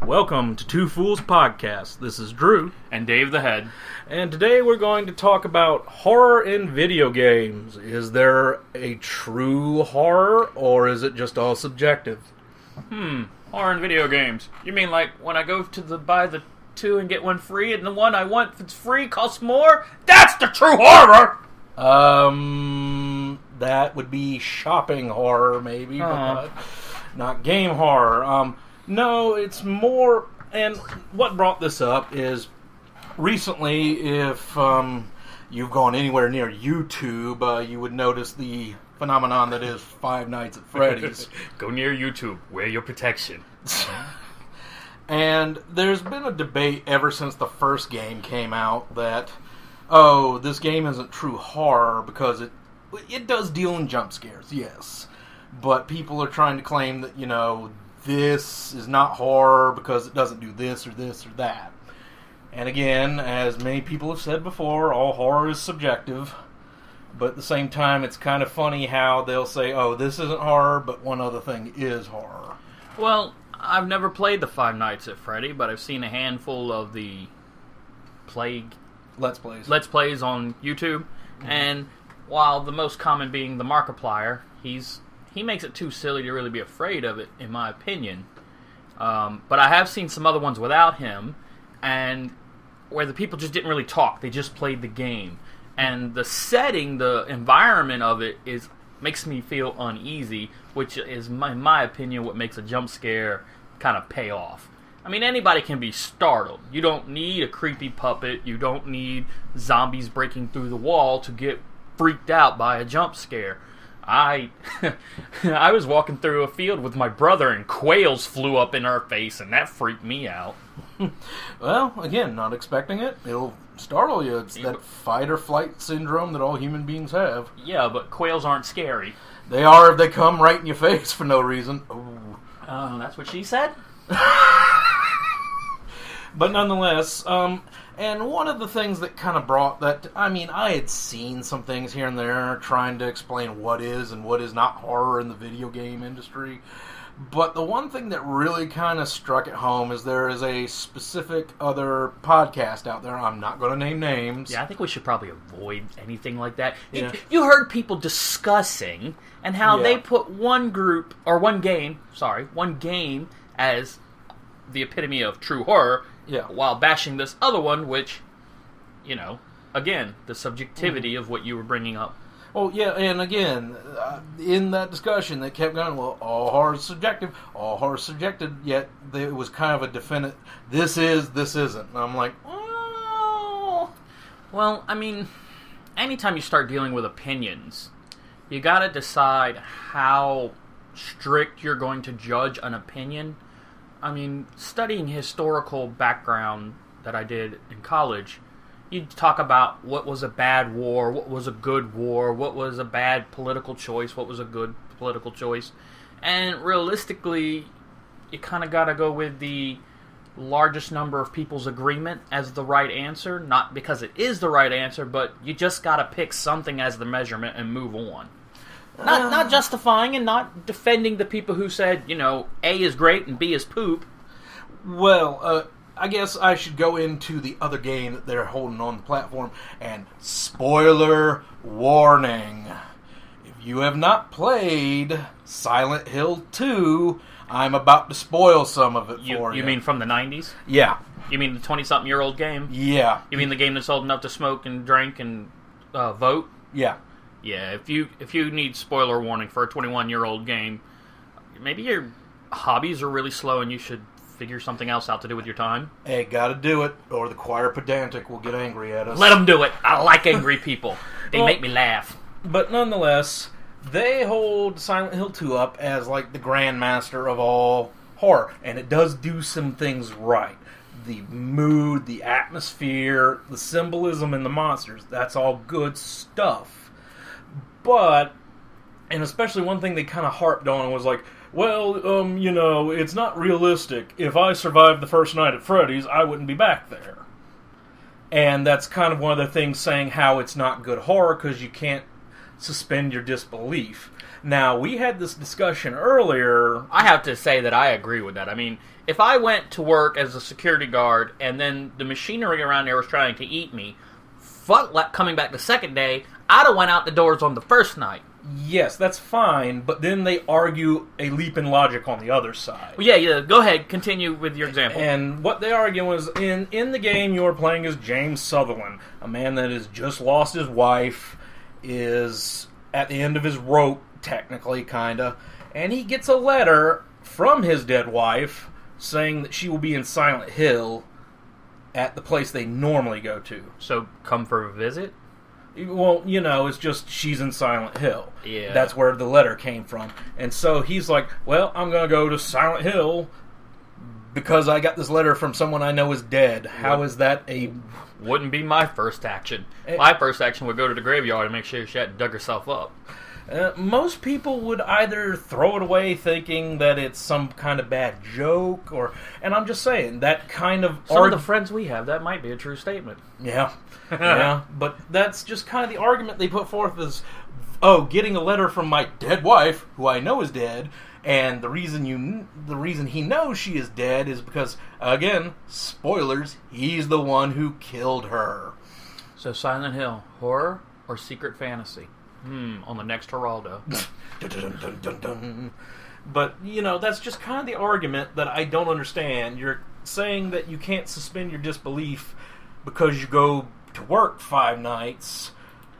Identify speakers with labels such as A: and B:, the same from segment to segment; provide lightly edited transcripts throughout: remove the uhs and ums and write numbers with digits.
A: Welcome to Two Fools Podcast. This is Drew.
B: And Dave the Head.
A: And today we're going to talk about horror in video games. Is there a true horror, or is it just all subjective?
B: Horror in video games. You mean like when I go to buy the two and get one free, and the one I want that's free costs more? That's the true horror!
A: That would be shopping horror, maybe, but not game horror. No, it's more, and what brought this up is recently, if you've gone anywhere near YouTube, you would notice the phenomenon that is Five Nights at Freddy's.
B: Go near YouTube. Wear your protection.
A: And there's been a debate ever since the first game came out that, oh, this game isn't true horror because it does deal in jump scares, yes. But people are trying to claim that, this is not horror because it doesn't do this or this or that. And again, as many people have said before, all horror is subjective. But at the same time, it's kind of funny how they'll say, oh, this isn't horror, but one other thing is horror.
B: Well, I've never played the Five Nights at Freddy, but I've seen a handful of the
A: Let's Plays
B: on YouTube. And while the most common being the Markiplier, he makes it too silly to really be afraid of it, in my opinion. But I have seen some other ones without him, and where the people just didn't really talk. They just played the game. And the setting, the environment of it makes me feel uneasy, which is, in my opinion, what makes a jump scare kind of pay off. I mean, anybody can be startled. You don't need a creepy puppet. You don't need zombies breaking through the wall to get freaked out by a jump scare. I was walking through a field with my brother and quails flew up in our face, and that freaked me out.
A: Well, again, not expecting it. It'll startle you. It's that fight or flight syndrome that all human beings have.
B: Yeah, but quails aren't scary.
A: They are if they come right in your face for no reason. Ooh.
B: That's what she said?
A: But nonetheless, and one of the things that kind of brought that, I had seen some things here and there trying to explain what is and what is not horror in the video game industry. But the one thing that really kind of struck at home is there is a specific other podcast out there. I'm not going to name names.
B: Yeah, I think we should probably avoid anything like that.
A: Yeah.
B: You heard people discussing and how they put one game as the epitome of true horror, while bashing this other one, which, again, the subjectivity of what you were bringing up.
A: Oh, yeah, and again, in that discussion, they kept going, well, all horror is subjective, yet it was kind of a definite, this is, this isn't. And I'm like, oh.
B: Well, anytime you start dealing with opinions, you gotta decide how strict you're going to judge an opinion. Studying historical background that I did in college, you talk about what was a bad war, what was a good war, what was a bad political choice, what was a good political choice. And realistically, you kind of got to go with the largest number of people's agreement as the right answer. Not because it is the right answer, but you just got to pick something as the measurement and move on. Not justifying and not defending the people who said, A is great and B is poop.
A: Well, I guess I should go into the other game that they're holding on the platform, and spoiler warning. If you have not played Silent Hill 2, I'm about to spoil some of it for you.
B: You mean from the 90s?
A: Yeah.
B: You mean the 20-something-year-old game?
A: Yeah.
B: You mean the game that's old enough to smoke and drink and vote?
A: Yeah.
B: Yeah, if you need spoiler warning for a 21-year-old game, maybe your hobbies are really slow and you should figure something else out to do with your time.
A: Hey, gotta do it, or the choir pedantic will get angry at us.
B: Let them do it. I like angry people. They make me laugh.
A: But nonetheless, they hold Silent Hill 2 up as like the grandmaster of all horror, and it does do some things right. The mood, the atmosphere, the symbolism in the monsters, that's all good stuff. But, and especially one thing they kind of harped on was like, well, it's not realistic. If I survived the first night at Freddy's, I wouldn't be back there. And that's kind of one of the things saying how it's not good horror, because you can't suspend your disbelief. Now, we had this discussion earlier.
B: I have to say that I agree with that. I mean, if I went to work as a security guard and then the machinery around there was trying to eat me, fuck coming back the second day, I'd have went out the doors on the first night.
A: Yes, that's fine, but then they argue a leap in logic on the other side.
B: Well, yeah, go ahead, continue with your example.
A: And what they argue is, in the game you are playing as James Sutherland, a man that has just lost his wife, is at the end of his rope, technically, kinda, and he gets a letter from his dead wife saying that she will be in Silent Hill at the place they normally go to.
B: So, come for a visit?
A: Well, it's just she's in Silent Hill.
B: Yeah.
A: That's where the letter came from. And so he's like, well, I'm going to go to Silent Hill because I got this letter from someone I know is dead. How is that a...
B: Wouldn't be my first action. My first action would go to the graveyard and make sure she hadn't dug herself up.
A: Most people would either throw it away thinking that it's some kind of bad joke, and I'm just saying, that kind of...
B: Some of the friends we have, that might be a true statement.
A: Yeah, yeah, but that's just kind of the argument they put forth is, oh, getting a letter from my dead wife, who I know is dead, and the reason he knows she is dead is because, again, spoilers, he's the one who killed her.
B: So Silent Hill, horror or secret fantasy? On the next Geraldo.
A: Dun, dun, dun, dun. But, that's just kind of the argument that I don't understand. You're saying that you can't suspend your disbelief because you go to work 5 nights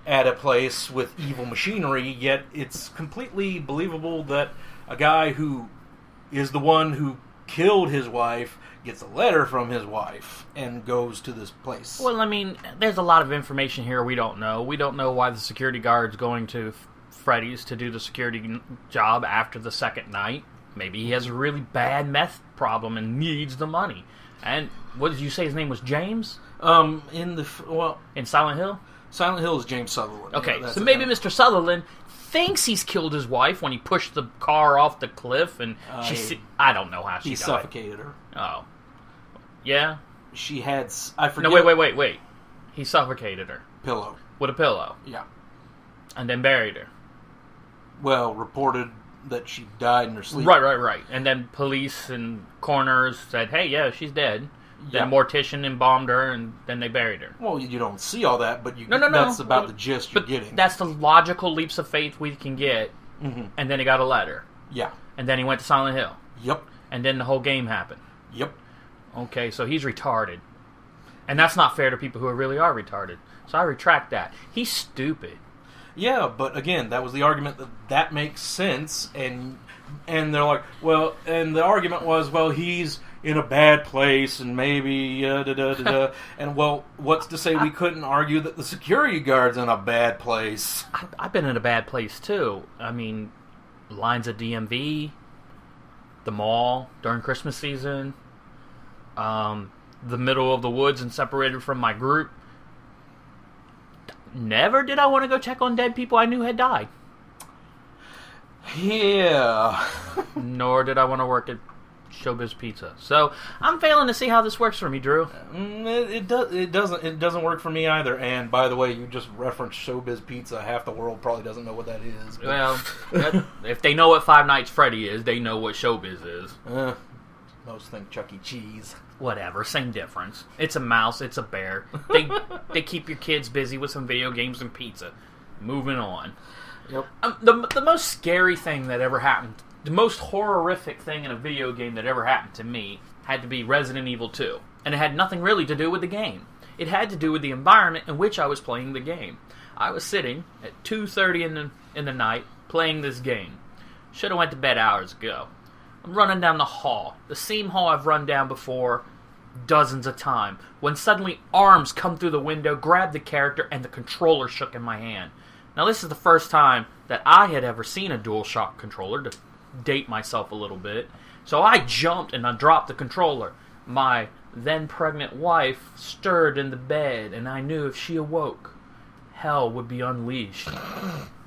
A: at a place with evil machinery, yet it's completely believable that a guy who is the one who killed his wife gets a letter from his wife and goes to this place.
B: Well, I mean, there's a lot of information here we don't know. We don't know why the security guard's going to Freddy's to do the security job after the second night. Maybe he has a really bad meth problem and needs the money. And what did you say his name was, James?
A: In
B: Silent Hill?
A: Silent Hill is James Sutherland.
B: Okay, so maybe Mr. Sutherland thinks he's killed his wife when he pushed the car off the cliff and I don't know how she died.
A: He suffocated her.
B: Oh. Yeah?
A: She had... I forget...
B: No, wait. He suffocated her.
A: Pillow.
B: With a pillow.
A: Yeah. And
B: then buried her.
A: Well, reported that she died in her sleep.
B: Right. And then police and coroners said, hey, yeah, she's dead. Yeah. Then mortician embalmed her, and then they buried her.
A: Well, you don't see all that, but
B: no.
A: That's about the gist you're getting.
B: That's the logical leaps of faith we can get.
A: Mm-hmm.
B: And then he got a letter.
A: Yeah.
B: And then he went to Silent Hill.
A: Yep.
B: And then the whole game happened.
A: Yep.
B: Okay, so he's retarded. And that's not fair to people who really are retarded. So I retract that. He's stupid.
A: Yeah, but again, that was the argument that makes sense, and they're like, well, and the argument was, well, he's in a bad place, and maybe, and well, what's to say we couldn't argue that the security guard's in a bad place?
B: I've been in a bad place, too. I mean, lines at DMV, the mall during Christmas season, the middle of the woods and separated from my group. Never did I want to go check on dead people I knew had died.
A: Yeah.
B: Nor did I want to work at Showbiz Pizza. So I'm failing to see how this works for me, Drew.
A: It doesn't work for me either. And by the way, you just referenced Showbiz Pizza. Half the world probably doesn't know what that is. But...
B: Well, if they know what Five Nights Freddy is, they know what Showbiz is.
A: Most think Chuck E. Cheese.
B: Whatever, same difference. It's a mouse, it's a bear. They keep your kids busy with some video games and pizza. Moving on.
A: Yep.
B: The most scary thing that ever happened, the most horrific thing in a video game that ever happened to me had to be Resident Evil 2. And it had nothing really to do with the game. It had to do with the environment in which I was playing the game. I was sitting at 2:30 in the night playing this game. Should have went to bed hours ago. I'm running down the hall, the same hall I've run down before dozens of times, when suddenly arms come through the window, grab the character, and the controller shook in my hand. Now this is the first time that I had ever seen a DualShock controller, to date myself a little bit. So I jumped and I dropped the controller. My then pregnant wife stirred in the bed, and I knew if she awoke, hell would be unleashed.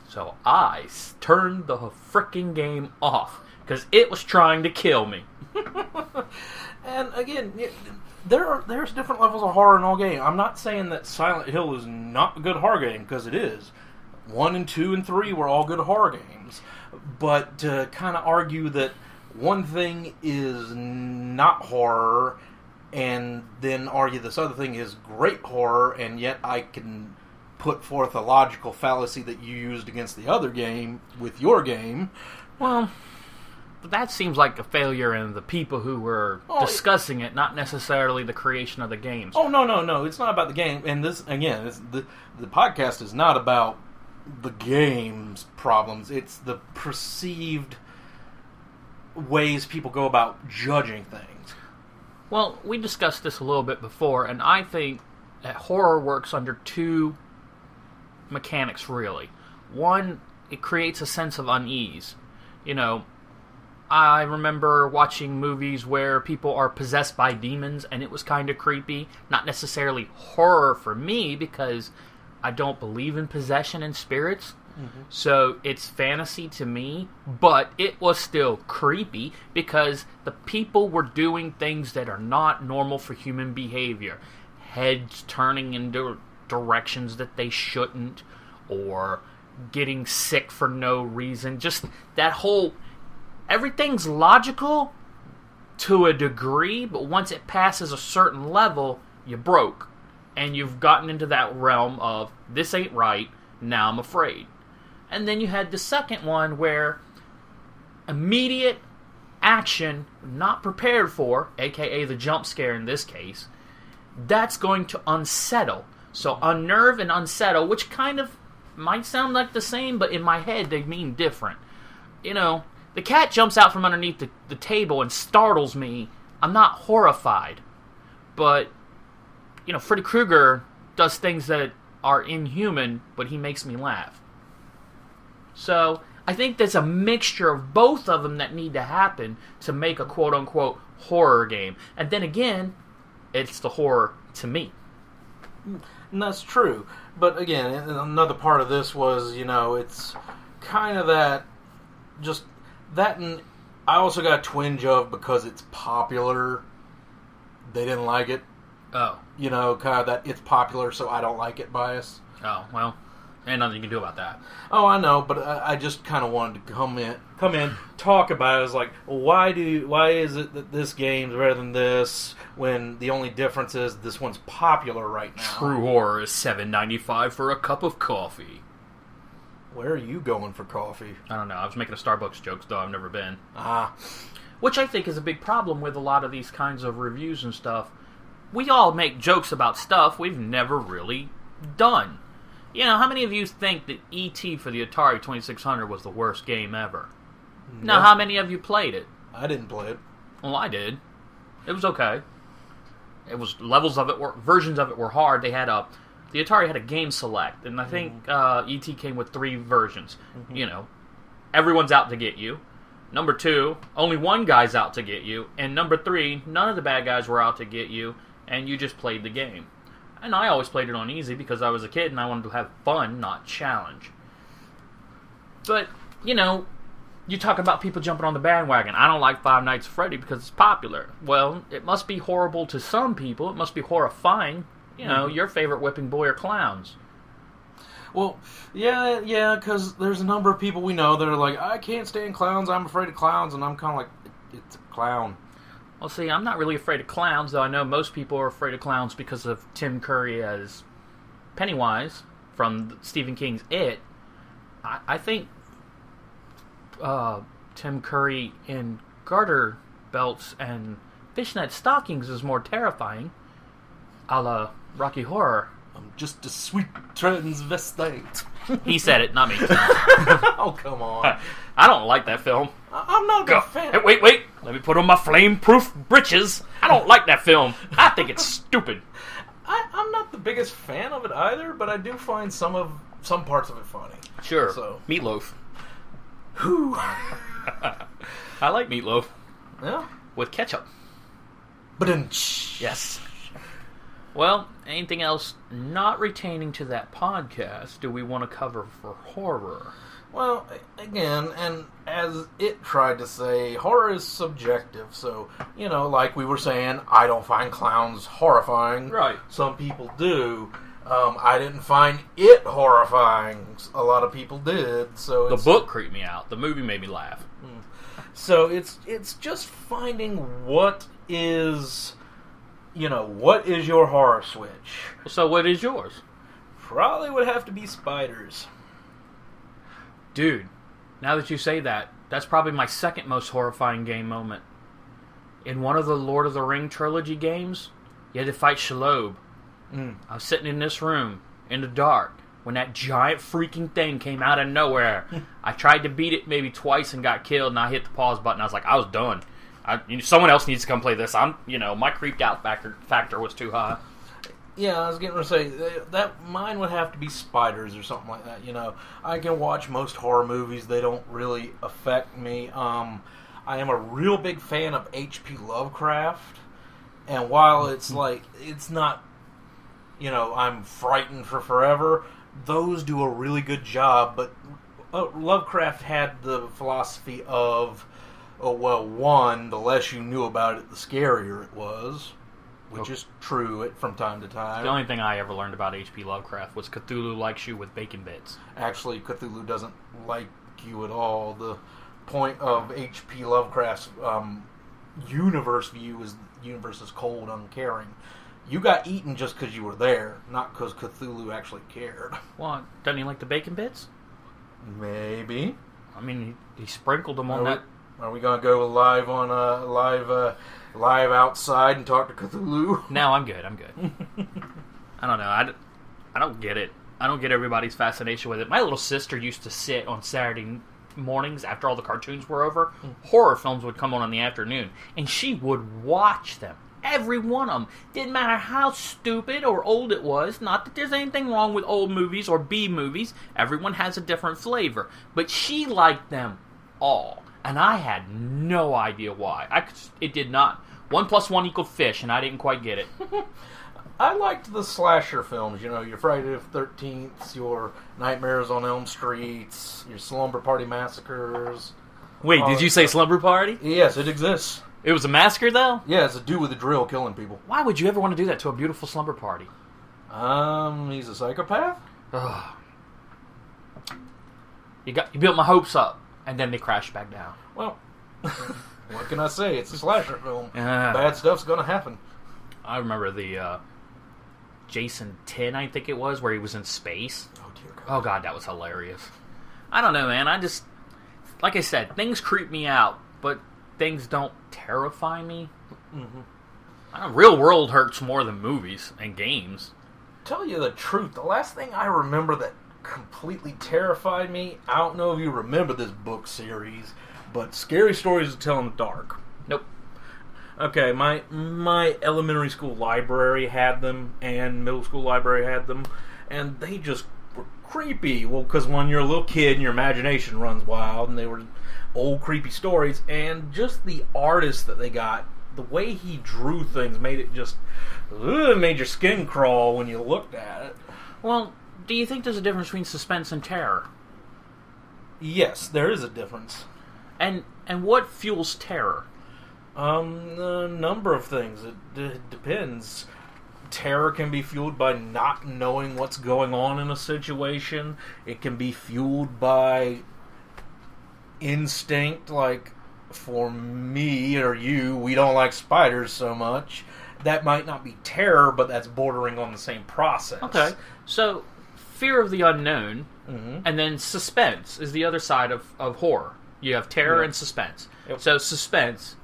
B: So I turned the frickin' game off, because it was trying to kill me.
A: And again, there's different levels of horror in all game. I'm not saying that Silent Hill is not a good horror game, because it is. 1 and 2 and 3 were all good horror games. But to kind of argue that one thing is not horror, and then argue this other thing is great horror, and yet I can put forth a logical fallacy that you used against the other game with your game.
B: Well, that seems like a failure in the people who were discussing it, not necessarily the creation of the games.
A: Oh, no. It's not about the game. And this, again, the podcast is not about the game's problems. It's the perceived ways people go about judging things.
B: Well, we discussed this a little bit before, and I think that horror works under two mechanics, really. One, it creates a sense of unease. You know, I remember watching movies where people are possessed by demons, and it was kind of creepy. Not necessarily horror for me, because I don't believe in possession and spirits. Mm-hmm. So it's fantasy to me, but it was still creepy because the people were doing things that are not normal for human behavior. Heads turning into directions that they shouldn't, or getting sick for no reason. Just that whole... Everything's logical to a degree, but once it passes a certain level, you broke. And you've gotten into that realm of, this ain't right, now I'm afraid. And then you had the second one where immediate action not prepared for, aka the jump scare in this case, that's going to unsettle. So unnerve and unsettle, which kind of might sound like the same, but in my head they mean different. You know, the cat jumps out from underneath the table and startles me. I'm not horrified. But, you know, Freddy Krueger does things that are inhuman, but he makes me laugh. So, I think there's a mixture of both of them that need to happen to make a quote-unquote horror game. And then again, it's the horror to me.
A: And that's true. But again, another part of this was, you know, it's kind of that, just that, and I also got a twinge of, because it's popular, they didn't like it.
B: Oh.
A: You know, kind of that it's popular, so I don't like it bias.
B: Oh, well, ain't nothing you can do about that.
A: Oh, I know, but I just kind of wanted to come in, talk about it. It's like, why is it that this game's better than this when the only difference is this one's popular right now?
B: True horror is $7.95 for a cup of coffee.
A: Where are you going for coffee?
B: I don't know. I was making a Starbucks joke, though I've never been.
A: Ah.
B: Which I think is a big problem with a lot of these kinds of reviews and stuff. We all make jokes about stuff we've never really done. You know, how many of you think that E.T. for the Atari 2600 was the worst game ever?
A: Nope.
B: Now, how many of you played it?
A: I didn't play it.
B: Well, I did. It was okay. It was versions of it were hard. The Atari had a game select, and I think E.T. came with 3 versions. Mm-hmm. You know, everyone's out to get you. Number 2, only one guy's out to get you. And number 3, none of the bad guys were out to get you, and you just played the game. And I always played it on easy because I was a kid and I wanted to have fun, not challenge. But, you know, you talk about people jumping on the bandwagon. I don't like Five Nights at Freddy because it's popular. Well, it must be horrible to some people. It must be horrifying. You know, your favorite whipping boy are clowns.
A: Well, yeah, because there's a number of people we know that are like, I can't stand clowns, I'm afraid of clowns, and I'm kind of like, it's a clown.
B: Well, see, I'm not really afraid of clowns, though I know most people are afraid of clowns because of Tim Curry as Pennywise from Stephen King's It. I think Tim Curry in garter belts and fishnet stockings is more terrifying, a la Rocky Horror.
A: I'm just a sweet transvestite.
B: He said it, not me.
A: Oh, come on.
B: I don't like that film.
A: I'm not a fan.
B: Hey, wait. Let me put on my flame-proof britches. I don't like that film. I think it's stupid.
A: I'm not the biggest fan of it either, but I do find some parts of it funny.
B: Sure.
A: So.
B: Meatloaf.
A: Whew.
B: I like meatloaf.
A: Yeah.
B: With ketchup.
A: Ba-dum-tsh.
B: Yes. Well, anything else not retaining to that podcast do we want to cover for horror?
A: Well, again, and as it tried to say, horror is subjective. So, you know, like we were saying, I don't find clowns horrifying.
B: Right.
A: Some people do. I didn't find it horrifying. A lot of people did. So
B: The book creeped me out. The movie made me laugh.
A: So it's just finding what is your horror switch.
B: So what is yours?
A: Probably would have to be spiders.
B: Dude, now that you say that, that's probably my second most horrifying game moment. In one of the Lord of the Ring trilogy games, you had to fight Shelob. I was sitting in this room, in the dark, when that giant freaking thing came out of nowhere. I tried to beat it maybe twice and got killed, and I hit the pause button. I was like, I was done. Someone else needs to come play this. My creeped out factor was too high.
A: Yeah, I was getting to say that mine would have to be spiders or something like that. I can watch most horror movies; they don't really affect me. I am a real big fan of H.P. Lovecraft, and while it's not, I'm frightened for forever. Those do a really good job, but Lovecraft had the philosophy of, one, the less you knew about it, the scarier it was. Which is true from time to time.
B: The only thing I ever learned about H.P. Lovecraft was Cthulhu likes you with bacon bits.
A: Actually, Cthulhu doesn't like you at all. The point of H.P. Lovecraft's universe view is the universe is cold, uncaring. You got eaten just because you were there, not because Cthulhu actually cared.
B: Well, doesn't he like the bacon bits?
A: Maybe.
B: I mean, he sprinkled them on that.
A: Are we going to go live on live outside and talk to Cthulhu?
B: No, I'm good. I don't know. I don't get it. I don't get everybody's fascination with it. My little sister used to sit on Saturday mornings after all the cartoons were over. Horror films would come on in the afternoon, and she would watch them. Every one of them. Didn't matter how stupid or old it was. Not that there's anything wrong with old movies or B movies. Everyone has a different flavor. But she liked them all. And I had no idea why. It did not. 1 + 1 = fish, and I didn't quite get it.
A: I liked the slasher films. Your Friday the 13th, your Nightmares on Elm Streets, your Slumber Party Massacres.
B: Wait, did you say Slumber Party?
A: Yes, it exists.
B: It was a massacre, though?
A: Yeah, it's a dude with a drill killing people.
B: Why would you ever want to do that to a beautiful slumber party?
A: He's a psychopath?
B: Ugh. You built my hopes up. And then they crash back down.
A: Well, what can I say? It's a slasher film. Bad stuff's going to happen.
B: I remember the Jason 10, I think it was, where he was in space.
A: Oh, dear God.
B: Oh, God, that was hilarious. I don't know, man. Like I said, things creep me out, but things don't terrify me. Real world hurts more than movies and games.
A: Tell you the truth, the last thing I remember that completely terrified me. I don't know if you remember this book series, but Scary Stories to Tell in the Dark.
B: Nope.
A: Okay, my elementary school library had them, and middle school library had them, and they just were creepy. Well, because when you're a little kid and your imagination runs wild, and they were old creepy stories, and just the artist that they got, the way he drew things made it just made your skin crawl when you looked at it.
B: Well, do you think there's a difference between suspense and terror?
A: Yes, there is a difference.
B: And what fuels terror?
A: A number of things. It depends. Terror can be fueled by not knowing what's going on in a situation. It can be fueled by instinct, like for me or you, we don't like spiders so much. That might not be terror, but that's bordering on the same process.
B: Okay, so fear of the unknown, and then suspense is the other side of horror. You have terror and suspense.
A: Yep.
B: So suspense,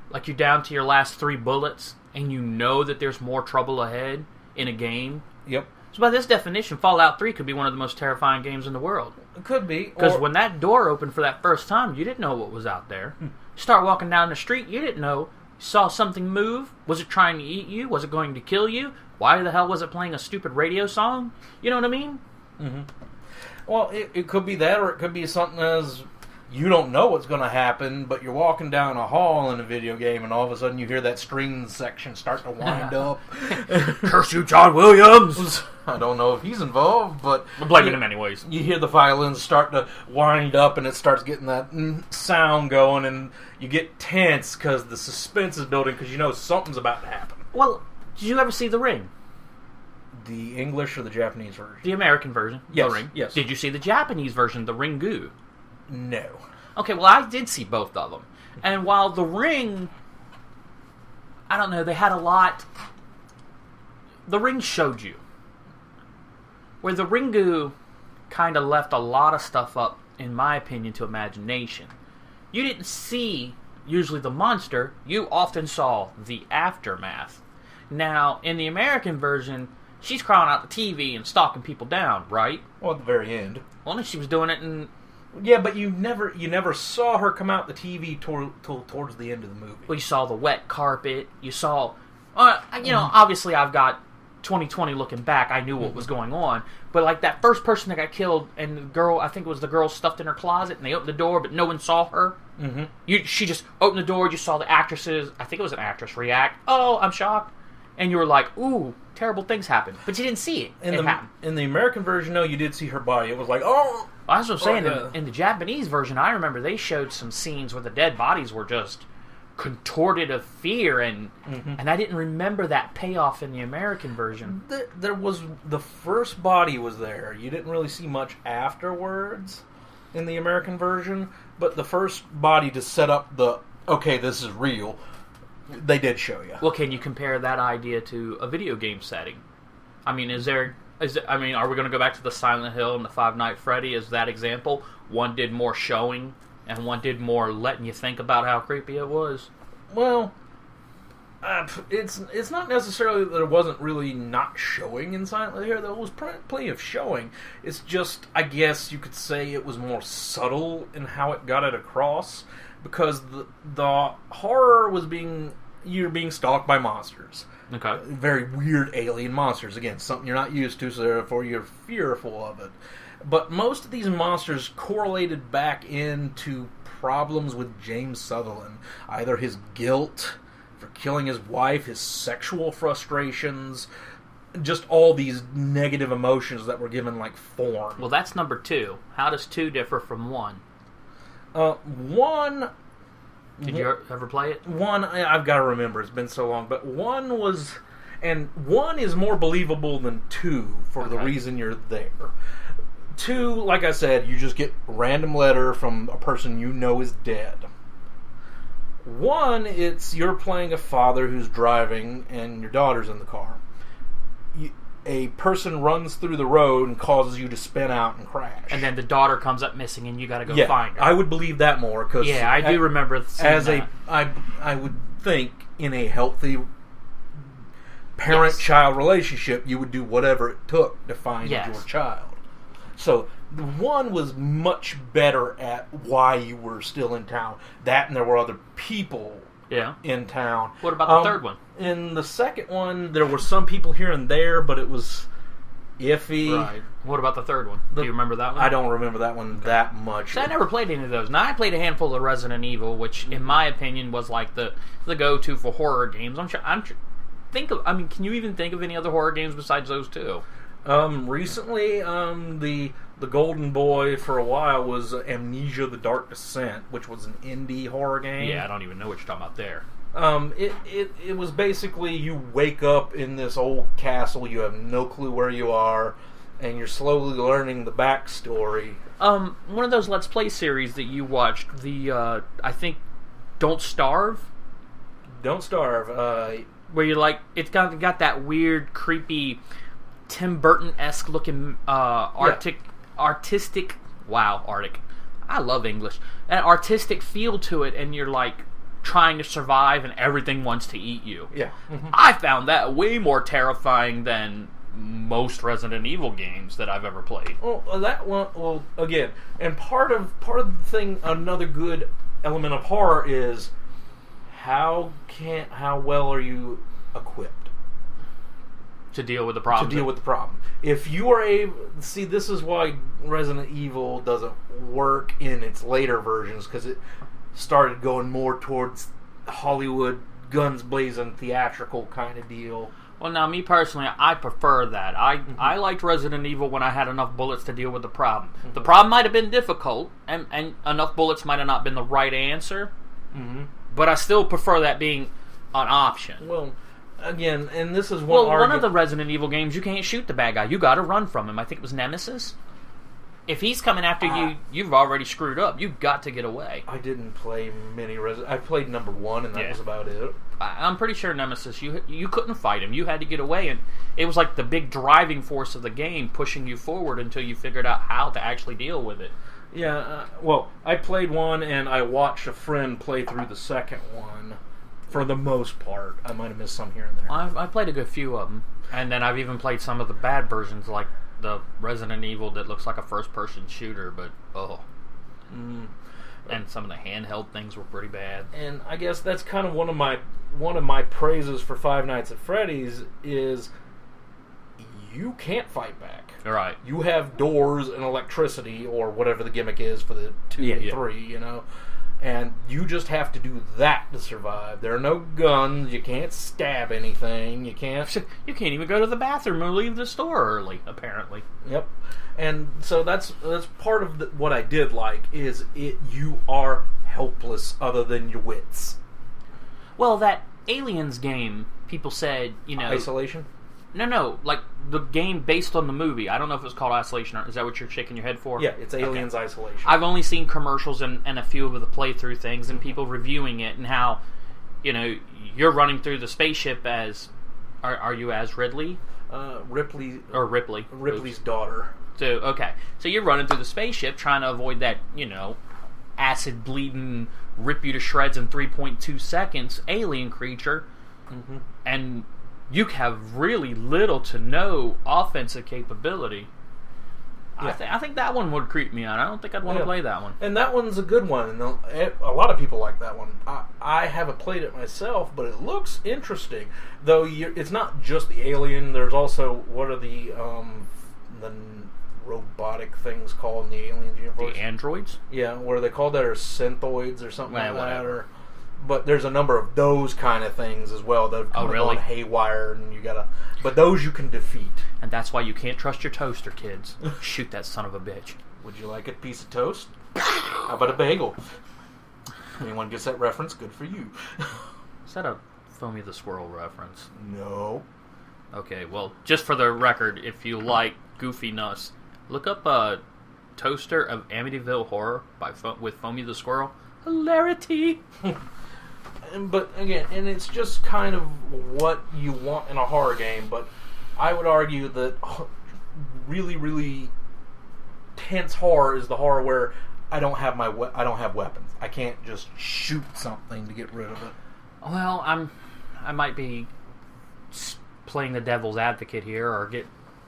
B: like you're down to your last 3 bullets, and you know that there's more trouble ahead in a game.
A: Yep.
B: So by this definition, Fallout 3 could be one of the most terrifying games in the world.
A: It could be.
B: Because when that door opened for that first time, you didn't know what was out there. You start walking down the street, you didn't know. You saw something move. Was it trying to eat you? Was it going to kill you? Why the hell was it playing a stupid radio song? You know what I mean?
A: Mm-hmm. Well, it could be that, or it could be something as you don't know what's going to happen, but you're walking down a hall in a video game, and all of a sudden you hear that string section start to wind up.
B: Curse you, John Williams!
A: I don't know if he's involved, but
B: I'm blaming him anyways.
A: You hear the violins start to wind up, and it starts getting that sound going, and you get tense because the suspense is building because you know something's about to happen.
B: Well, did you ever see The Ring?
A: The English or the Japanese version?
B: The American version,
A: Yes,
B: The Ring.
A: yes.
B: Did you see the Japanese version, The Ringu?
A: No.
B: Okay, well, I did see both of them. And while The Ring, I don't know, they had a lot... The Ring showed you. Where The Ringu kind of left a lot of stuff up, in my opinion, to imagination. You didn't see, usually, the monster. You often saw the aftermath. Now, in the American version, she's crawling out the TV and stalking people down, right?
A: Well, at the very end.
B: Only she was doing it in...
A: Yeah, but you never saw her come out the TV till towards the end of the movie.
B: Well, you saw the wet carpet. You saw... obviously I've got 2020 looking back. I knew what was going on. But, like, that first person that got killed, and the girl, I think it was the girl stuffed in her closet, and they opened the door, but no one saw her.
A: Mm-hmm.
B: She just opened the door, you saw the actresses, I think it was an actress, react. Oh, I'm shocked. And you were like, ooh, terrible things happened. But you didn't see it. It happened.
A: In the American version, no, you did see her body. It was like, oh...
B: I was just saying, in the Japanese version, I remember they showed some scenes where the dead bodies were just contorted of fear, and I didn't remember that payoff in the American version.
A: There was... The first body was there. You didn't really see much afterwards in the American version, but the first body to set up the, okay, this is real, they did show you.
B: Well, can you compare that idea to a video game setting? I mean, are we going to go back to the Silent Hill and the Five Nights at Freddy as that example? One did more showing, and one did more letting you think about how creepy it was.
A: Well, it's not necessarily that it wasn't really not showing in Silent Hill. There was plenty of showing. It's just, I guess you could say it was more subtle in how it got it across, because the horror was you're being stalked by monsters.
B: Okay.
A: Very weird alien monsters. Again, something you're not used to, so therefore you're fearful of it. But most of these monsters correlated back into problems with James Sutherland. Either his guilt for killing his wife, his sexual frustrations, just all these negative emotions that were given like form.
B: Well, that's number 2. How does 2 differ from 1?
A: 1...
B: Did you ever play it?
A: 1, I've got to remember, it's been so long, but 1 was... And 1 is more believable than 2 for the reason you're there. 2, like I said, you just get a random letter from a person you know is dead. 1, it's you're playing a father who's driving and your daughter's in the car. A person runs through the road and causes you to spin out and crash.
B: And then the daughter comes up missing and you gotta go find her.
A: I would believe that more. Cause
B: I do remember seeing that.
A: I would think in a healthy parent-child relationship, you would do whatever it took to find your child. So, 1 was much better at why you were still in town. That and there were other people in town.
B: What about the third one?
A: In the second one, there were some people here and there, but it was iffy.
B: Right. What about the third one? Do you remember that one?
A: I don't remember that one that much.
B: So I never played any of those. Now, I played a handful of Resident Evil, which, in my opinion, was like the go-to for horror games. Can you even think of any other horror games besides those two?
A: Recently, the golden boy for a while was Amnesia: The Dark Descent, which was an indie horror game.
B: Yeah, I don't even know what you're talking about there.
A: It was basically you wake up in this old castle, you have no clue where you are, and you're slowly learning the backstory.
B: One of those Let's Play series that you watched, I think, Don't Starve?
A: Don't Starve,
B: where you're like, it's got that weird, creepy, Tim Burton-esque looking, artistic, I love English, an artistic feel to it, and you're like, trying to survive and everything wants to eat you.
A: Yeah. Mm-hmm.
B: I found that way more terrifying than most Resident Evil games that I've ever played.
A: Well, that one. Well, again, and part of the thing. Another good element of horror is how well are you equipped
B: to deal with the problem. If you are see, this is why Resident Evil doesn't work in its later versions, because it started going more towards Hollywood, guns blazing, theatrical kind of deal. Well, now, me personally, I prefer that. I liked Resident Evil when I had enough bullets to deal with the problem. Mm-hmm. The problem might have been difficult, and enough bullets might have not been the right answer, but I still prefer that being an option.
A: Well, again, and this is
B: one of the Resident Evil games, you can't shoot the bad guy. You got to run from him. I think it was Nemesis. If he's coming after you, you've already screwed up. You've got to get away.
A: I didn't play many Resident. I played number 1, and that was about it.
B: I'm pretty sure Nemesis, you couldn't fight him. You had to get away, and it was like the big driving force of the game, pushing you forward until you figured out how to actually deal with it.
A: Yeah, well, I played 1, and I watched a friend play through the second one. For the most part, I might have missed some here and there.
B: I played a good few of them, and then I've even played some of the bad versions, like the Resident Evil that looks like a first-person shooter, but and some of the handheld things were pretty bad.
A: And I guess that's kind of one of my praises for Five Nights at Freddy's is you can't fight back.
B: Right.
A: You have doors and electricity or whatever the gimmick is for the 2 and 3, you know. And you just have to do that to survive. There are no guns. You can't stab anything. You can't
B: even go to the bathroom or leave the store early, apparently.
A: Yep. And so that's part of what I did like is you are helpless other than your wits.
B: Well, that Aliens game, people said,
A: Isolation?
B: No, like the game based on the movie. I don't know if it's called Isolation or is that what you're shaking your head for?
A: Yeah, it's Aliens Isolation.
B: I've only seen commercials and a few of the playthrough things and people reviewing it and how, you're running through the spaceship as... Are you as Ridley?
A: Ripley.
B: Or Ripley.
A: Ripley's daughter.
B: So you're running through the spaceship trying to avoid that, acid bleeding, rip you to shreds in 3.2 seconds alien creature.
A: Mm-hmm.
B: And you have really little to no offensive capability. Yeah. I think that one would creep me out. I don't think I'd want to play that one.
A: And that one's a good one. And a lot of people like that one. I haven't played it myself, but it looks interesting. Though it's not just the alien. There's also, what are the robotic things called in the Aliens universe?
B: The androids?
A: Yeah, what are they called? That are synthoids or something like that. But there's a number of those kind of things as well that have gone haywire, and you gotta. But those you can defeat.
B: And that's why you can't trust your toaster, kids. Shoot that son of a bitch.
A: Would you like a piece of toast? How about a bagel? Anyone gets that reference? Good for you.
B: Is that a Foamy the Squirrel reference?
A: No.
B: Okay, well, just for the record, if you like Goofy Nuts, look up Toaster of Amityville Horror with Foamy the Squirrel. Hilarity!
A: But again, and it's just kind of what you want in a horror game, but I would argue that really, really tense horror is the horror where I don't have weapons. I can't just shoot something to get rid of it.
B: Well, I might be playing the devil's advocate here or get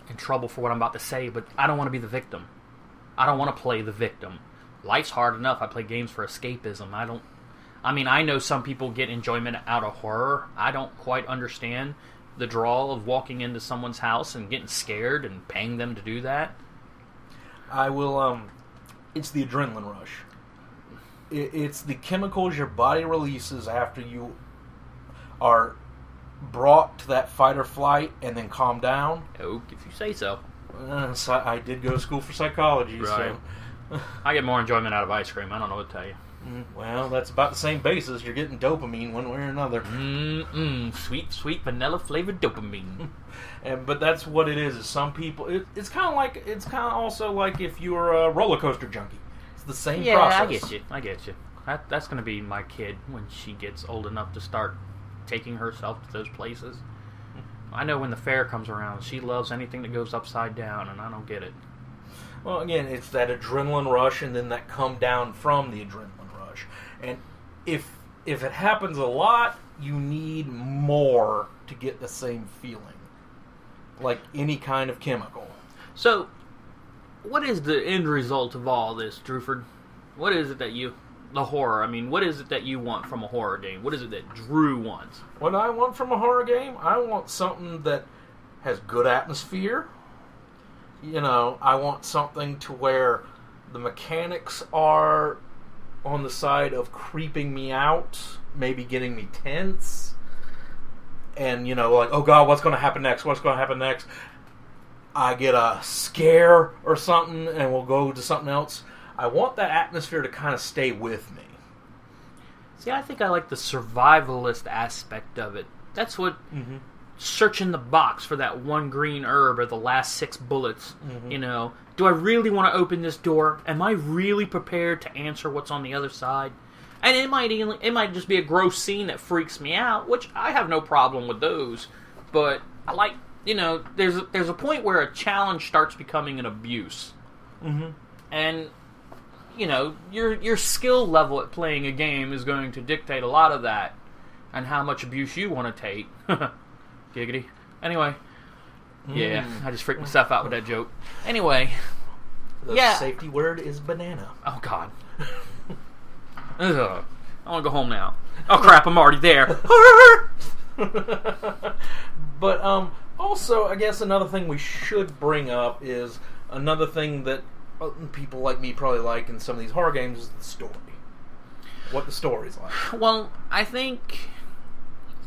B: in trouble for what I'm about to say, but I don't want to be the victim. I don't want to play the victim. Life's hard enough. I play games for escapism. I know some people get enjoyment out of horror. I don't quite understand the draw of walking into someone's house and getting scared and paying them to do that.
A: I will, it's the adrenaline rush. It's the chemicals your body releases after you are brought to that fight or flight and then calm down.
B: Oh, if you say so.
A: So I did go to school for psychology,
B: right.
A: So...
B: I get more enjoyment out of ice cream. I don't know what to tell you.
A: Well, that's about the same basis. You're getting dopamine one way or another.
B: Sweet, sweet vanilla flavored dopamine.
A: But that's what it is. Some people, it's kind of also like if you're a roller coaster junkie. It's the same process.
B: Yeah, I get you. That's going to be my kid when she gets old enough to start taking herself to those places. I know when the fair comes around, she loves anything that goes upside down, and I don't get it.
A: Well, again, it's that adrenaline rush and then that come down from the adrenaline rush. And if it happens a lot, you need more to get the same feeling. Like any kind of chemical.
B: So, what is the end result of all this, Drewford? What is it that the horror, what is it that you want from a horror game? What is it that Drew wants?
A: What I want from a horror game? I want something that has good atmosphere. I want something to where the mechanics are on the side of creeping me out, maybe getting me tense, and, like, oh God, what's going to happen next? What's going to happen next? I get a scare or something, and we'll go to something else. I want that atmosphere to kind of stay with me.
B: See, I think I like the survivalist aspect of it That's what searching the box for that one green herb or the last 6 bullets. You know, do I really want to open this door? Am I really prepared to answer what's on the other side? And it might just be a gross scene that freaks me out, which I have no problem with those. But I like, you know, there's a point where a challenge starts becoming an abuse, and you know, your skill level at playing a game is going to dictate a lot of that, and how much abuse you want to take. Giggity. Anyway, yeah, I just freaked myself out with that joke. Anyway,
A: the safety word is banana.
B: Oh God. Ugh. I want to go home now. Oh crap! I'm already there.
A: But also, I guess another thing we should bring up is another thing that people like me probably like in some of these horror games is the story. What the story's like.
B: Well, I think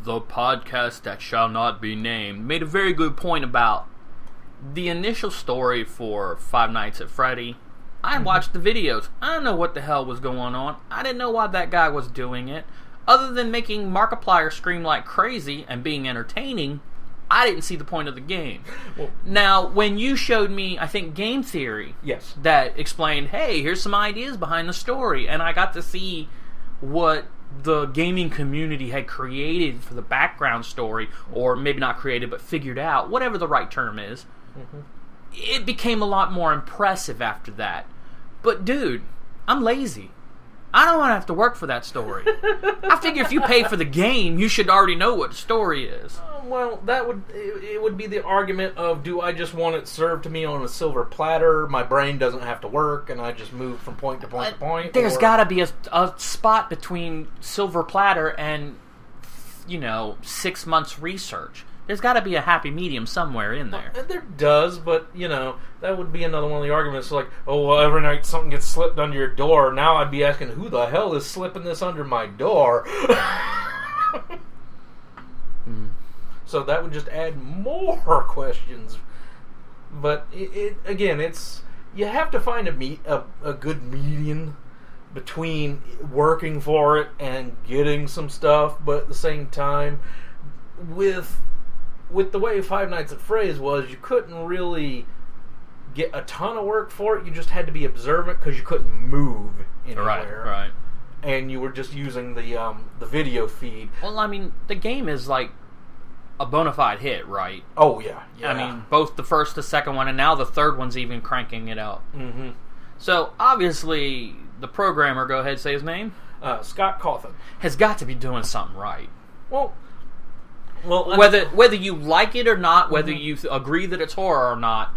B: the podcast that shall not be named made a very good point about the initial story for Five Nights at Freddy. I watched the videos. I don't know what the hell was going on. I didn't know why that guy was doing it. Other than making Markiplier scream like crazy and being entertaining, I didn't see the point of the game. Well, now, when you showed me, I think, Game Theory, that explained, hey, here's some ideas behind the story, and I got to see what the gaming community had created for the background story, or maybe not created, but figured out, whatever the right term is, it became a lot more impressive after that. But dude, I'm lazy. I don't want to have to work for that story. I figure if you pay for the game, you should already know what the story is.
A: Well, it would be the argument of, do I just want it served to me on a silver platter? My brain doesn't have to work, and I just move from point to point to point.
B: There's got to be a spot between silver platter and, 6 months research. There's got to be a happy medium somewhere in there.
A: Well, there does, but, that would be another one of the arguments. Like, oh, well, every night something gets slipped under your door. Now I'd be asking, who the hell is slipping this under my door? So that would just add more questions. But, it's... You have to find a good median between working for it and getting some stuff, but at the same time, with the way Five Nights at Freddy's was, you couldn't really get a ton of work for it. You just had to be observant because you couldn't move anywhere.
B: Right.
A: And you were just using the video feed.
B: Well, I mean, the game is like a bona fide hit, right?
A: Oh, yeah.
B: I mean, both the first, the second one, and now the third one's even cranking it up.
A: Mm-hmm.
B: So, obviously, the programmer, go ahead, say his name?
A: Scott Cawthon.
B: Has got to be doing something right.
A: Well,
B: whether you like it or not, whether you agree that it's horror or not,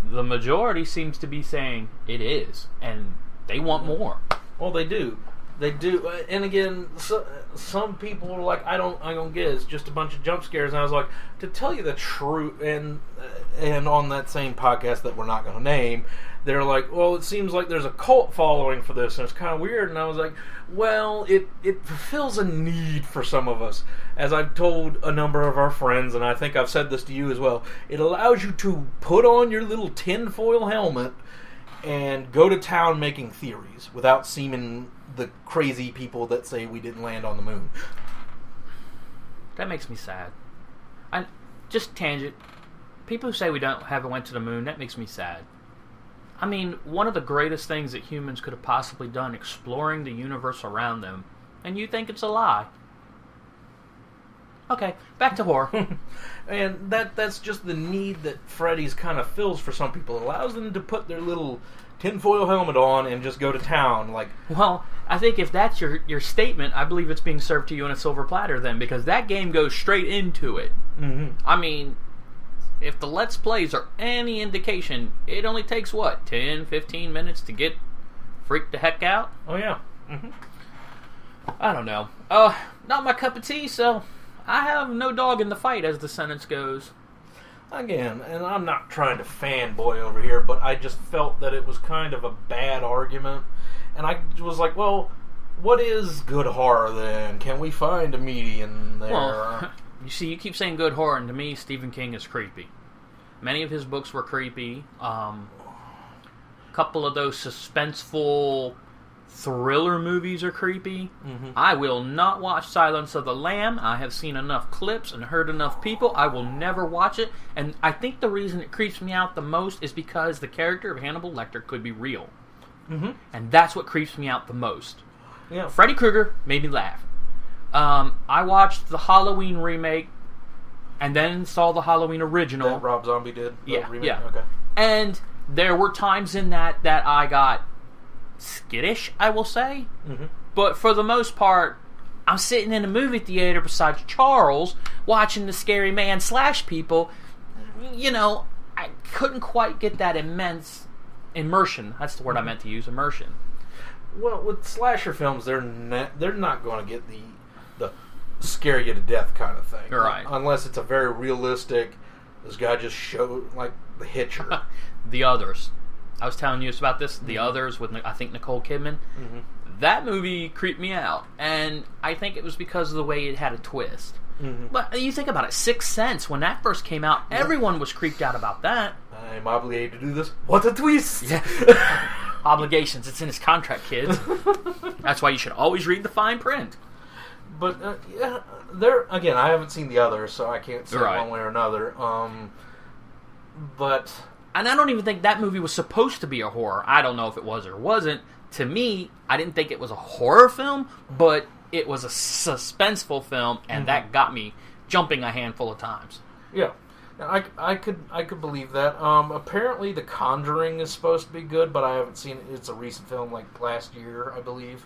B: the majority seems to be saying it is, and they want more.
A: Well, they do. They do. And again, some people are like, I don't get it. It's just a bunch of jump scares. And I was like, to tell you the truth, and on that same podcast that we're not going to name, they're like, well, it seems like there's a cult following for this, and it's kind of weird. And I was like, well, it fulfills a need for some of us. As I've told a number of our friends, and I think I've said this to you as well, it allows you to put on your little tinfoil helmet and go to town making theories without seeming the crazy people that say we didn't land on the moon.
B: That makes me sad. Just tangent. People who say we haven't went to the moon, that makes me sad. I mean, one of the greatest things that humans could have possibly done, exploring the universe around them, and you think it's a lie. Okay, back to horror.
A: And that's just the need that Freddy's kind of fills for some people. It allows them to put their little tinfoil helmet on and just go to town.
B: Well, I think if that's your statement, I believe it's being served to you on a silver platter then, because that game goes straight into it.
A: Mm-hmm.
B: I mean, if the Let's Plays are any indication, it only takes, 10, 15 minutes to get freaked the heck out?
A: Oh, yeah. Mm-hmm.
B: I don't know. Not my cup of tea, so I have no dog in the fight, as the sentence goes.
A: Again, and I'm not trying to fanboy over here, but I just felt that it was kind of a bad argument. And I was like, well, what is good horror then? Can we find a median there?
B: Well, you see, you keep saying good horror, and to me, Stephen King is creepy. Many of his books were creepy. A couple of those suspenseful thriller movies are creepy.
A: Mm-hmm.
B: I will not watch Silence of the Lamb. I have seen enough clips and heard enough people. I will never watch it. And I think the reason it creeps me out the most is because the character of Hannibal Lecter could be real.
A: Mm-hmm.
B: And that's what creeps me out the most.
A: Yeah.
B: Freddy Krueger made me laugh. I watched the Halloween remake and then saw the Halloween original.
A: That Rob Zombie did?
B: Yeah,
A: remake?
B: yeah.
A: Okay.
B: And there were times in that I got skittish, I will say.
A: Mm-hmm.
B: But for the most part, I'm sitting in a movie theater beside Charles, watching the scary man slash people. You know, I couldn't quite get that immense immersion. That's the word I meant to use, immersion.
A: Well, with slasher films, they're not going to get the scare you to death kind of thing.
B: Right.
A: Unless it's a very realistic, this guy just showed, like, The Hitcher.
B: The Others. I was telling you about this. The Others with, I think, Nicole Kidman.
A: Mm-hmm.
B: That movie creeped me out. And I think it was because of the way it had a twist.
A: Mm-hmm.
B: But you think about it, Sixth Sense, when that first came out, everyone was creeped out about that.
A: I'm obligated to do this. What a twist!
B: Yeah. Obligations. It's in his contract, kids. That's why you should always read the fine print.
A: But, yeah, again, I haven't seen The Others, so I can't say
B: Right.
A: one way or another. But...
B: And I don't even think that movie was supposed to be a horror. I don't know if it was or wasn't. To me, I didn't think it was a horror film, but it was a suspenseful film, and that got me jumping a handful of times.
A: Yeah. Now, I could believe that. Apparently, The Conjuring is supposed to be good, but I haven't seen it. It's a recent film, like last year, I believe.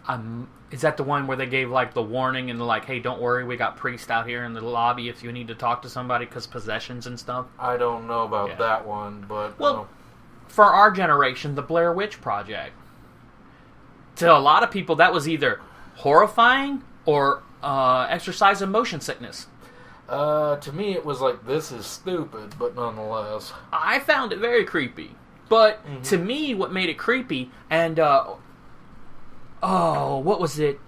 B: Is that the one where they gave like the warning and like, hey, don't worry, we got priests out here in the lobby if you need to talk to somebody because possessions and stuff?
A: I don't know about that one, but
B: well, for our generation, the Blair Witch Project. To a lot of people, that was either horrifying or exercise of motion sickness.
A: to me it was like, this is stupid, but nonetheless.
B: I found it very creepy. But to me, what made it creepy, and, what was it?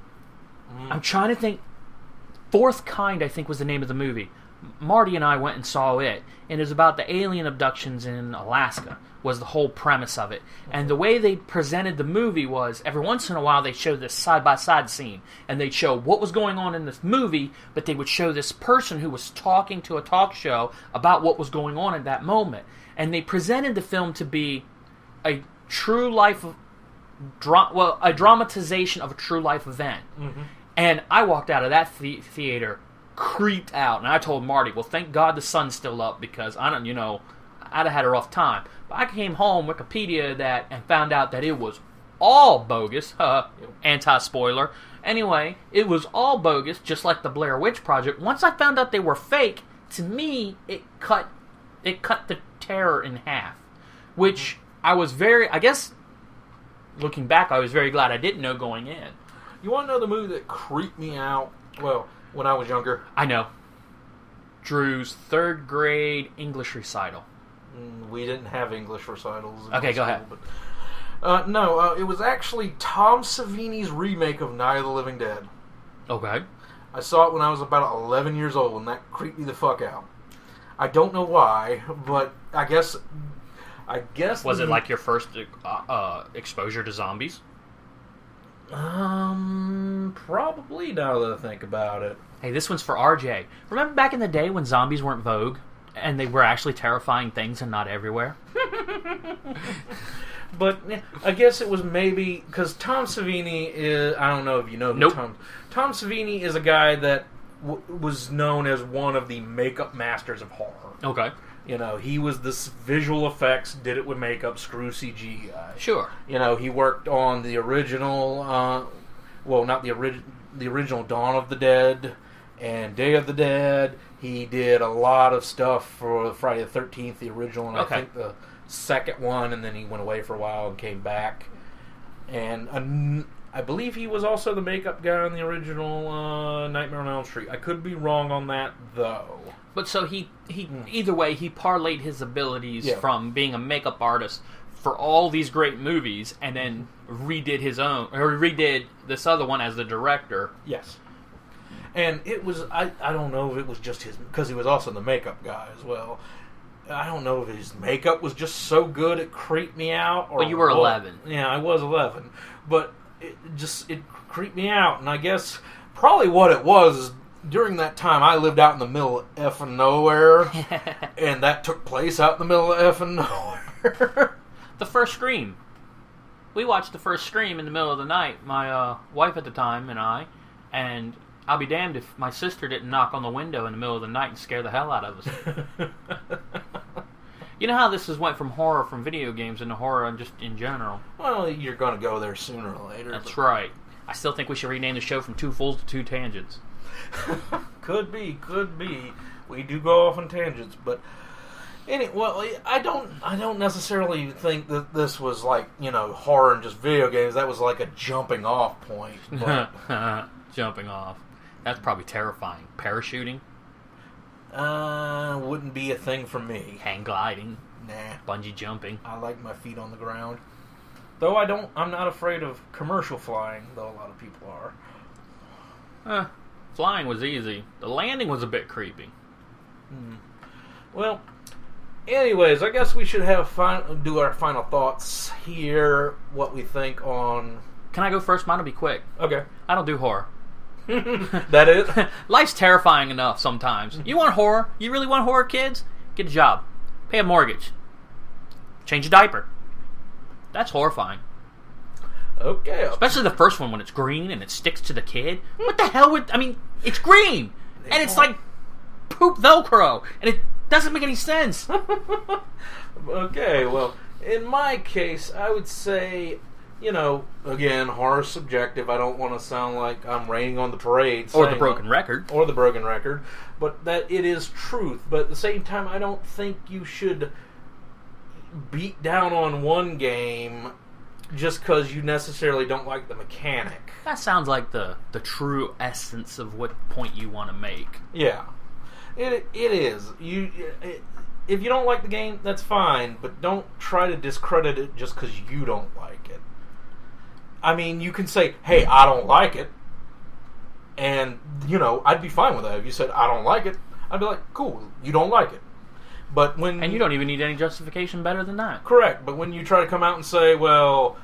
B: I'm trying to think. Fourth Kind, I think, was the name of the movie. Marty and I went and saw it, and it was about the alien abductions in Alaska, was the whole premise of it. And the way they presented the movie was, every once in a while they'd show this side-by-side scene, and they'd show what was going on in this movie, but they would show this person who was talking to a talk show about what was going on at that moment. And they presented the film to be a true life, a dramatization of a true life event. And I walked out of that theater creeped out, and I told Marty, well, thank God the sun's still up, because I'd have had a rough time. But I came home, Wikipedia that, and found out that it was all bogus. Anti-spoiler. Anyway, it was all bogus, just like the Blair Witch Project. Once I found out they were fake, to me, it cut the terror in half. Which I was looking back, I was very glad I didn't know going in.
A: You want to know the movie that creeped me out? Well, when I was younger.
B: I know. Drew's 3rd grade English recital.
A: We didn't have English recitals.
B: Okay, go ahead.
A: But, it was actually Tom Savini's remake of Night of the Living Dead.
B: Okay.
A: I saw it when I was about 11 years old, and that creeped me the fuck out. I don't know why, but I guess.
B: Was it like your first exposure to zombies?
A: Probably, now that I think about it.
B: Hey, this one's for RJ. Remember back in the day when zombies weren't vogue, and they were actually terrifying things and not everywhere?
A: But I guess it was maybe because Tom Savini is. I don't know if you know.
B: Nope.
A: Tom Savini is a guy that was known as one of the makeup masters of horror.
B: Okay.
A: You know, he was this visual effects, did it with makeup, screw CG guy.
B: Sure.
A: You know, he worked on the original, not the original Dawn of the Dead and Day of the Dead. He did a lot of stuff for Friday the 13th, the original, and
B: okay.
A: I think the second one, and then he went away for a while and came back. And I believe he was also the makeup guy on the original Nightmare on Elm Street. I could be wrong on that, though.
B: But so he either way, he parlayed his abilities from being a makeup artist for all these great movies, and then redid this other one as the director.
A: Yes. And it was, I don't know if it was just his, because he was also the makeup guy as well. I don't know if his makeup was just so good it creeped me out. Or
B: well, you were 11.
A: Yeah, I was 11. But it creeped me out. And I guess probably what it was is during that time I lived out in the middle of effing nowhere, and that took place out in the middle of effing nowhere.
B: The first Scream. We watched the first Scream in the middle of the night, my wife at the time and I, and I'll be damned if my sister didn't knock on the window in the middle of the night and scare the hell out of us. You know how this has went from horror from video games into horror and just in general?
A: Well, you're going to go there sooner or later.
B: That's right. I still think we should rename the show from Two Fools to Two Tangents.
A: Could be. We do go off on tangents, but well, I don't necessarily think that this was like, horror and just video games. That was like a jumping off point. But
B: Jumping off. That's probably terrifying. Parachuting?
A: Wouldn't be a thing for me.
B: Hang gliding?
A: Nah.
B: Bungee jumping?
A: I like my feet on the ground. Though I'm not afraid of commercial flying, though a lot of people are.
B: Flying was easy. The landing was a bit creepy.
A: Well, anyways, I guess we should do our final thoughts here, what we think on...
B: Can I go first? Mine'll be quick.
A: Okay.
B: I don't do horror.
A: That is?
B: Life's terrifying enough sometimes. You want horror? You really want horror, kids? Get a job. Pay a mortgage. Change a diaper. That's horrifying.
A: Okay.
B: Especially the first one when it's green and it sticks to the kid. What the hell would... I mean, it's green! And it's like poop Velcro. And it doesn't make any sense.
A: Okay, well, in my case, I would say... again, horror's subjective. I don't want to sound like I'm raining on the parade.
B: Or the broken record.
A: Or the broken record. But that it is truth. But at the same time, I don't think you should beat down on one game just because you necessarily don't like the mechanic.
B: That sounds like the true essence of what point you want to make.
A: Yeah. It is. If you don't like the game, that's fine. But don't try to discredit it just because you don't like it. I mean, you can say, hey, I don't like it. And, I'd be fine with that. If you said, I don't like it, I'd be like, cool, you don't like it. But when...
B: And you don't even need any justification better than that.
A: Correct. But when you try to come out and say, well,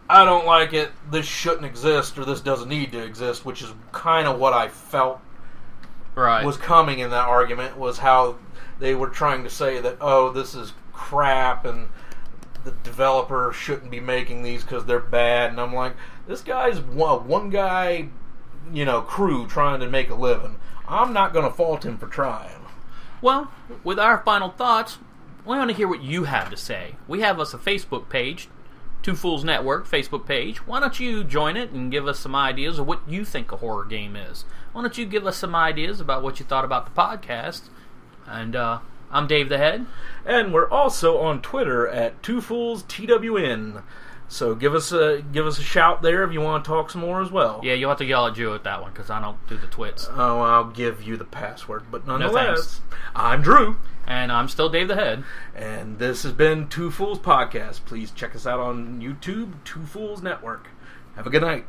A: I don't like it, this shouldn't exist, or this doesn't need to exist, which is kind of what I felt was coming in that argument, was how they were trying to say that, oh, this is crap, and the developer shouldn't be making these because they're bad. And I'm like, this guy's one guy, crew trying to make a living. I'm not going to fault him for trying.
B: Well, with our final thoughts, we want to hear what you have to say. We have us a Facebook page, Two Fools Network Facebook page. Why don't you join it and give us some ideas of what you think a horror game is? Why don't you give us some ideas about what you thought about the podcast? And I'm Dave the Head.
A: And we're also on Twitter at TwoFoolsTWN. So give us a shout there if you want to talk some more as well.
B: Yeah, you'll have to yell at Drew at that one because I don't do the twits.
A: Oh, I'll give you the password, but nonetheless,
B: no,
A: I'm Drew.
B: And I'm still Dave the Head.
A: And this has been Two Fools Podcast. Please check us out on YouTube, Two Fools Network. Have a good night.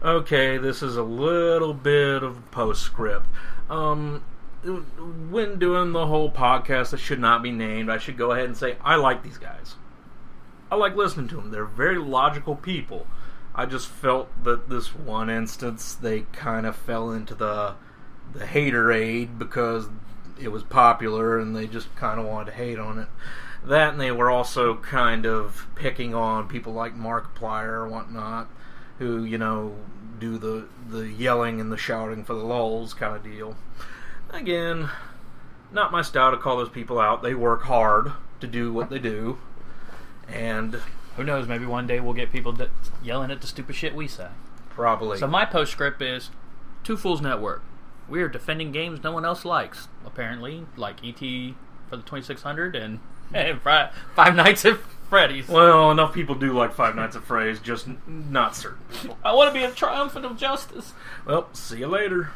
A: Okay, this is a little bit of postscript. When doing the whole podcast that should not be named, I should go ahead and say, I like these guys. I like listening to them. They're very logical people. I just felt that this one instance, they kind of fell into the haterade because it was popular and they just kind of wanted to hate on it. That, and they were also kind of picking on people like Markiplier or whatnot, who, do the yelling and the shouting for the lulz kind of deal. Again, not my style to call those people out. They work hard to do what they do. And
B: who knows, maybe one day we'll get people yelling at the stupid shit we say.
A: Probably.
B: So my postscript is Two Fools Network. We are defending games no one else likes, apparently, like E.T. for the 2600 and Five Nights at Freddy's.
A: Well, enough people do like Five Nights at Freddy's, just not certain people.
B: I want to be a triumphant of justice.
A: Well, see you later.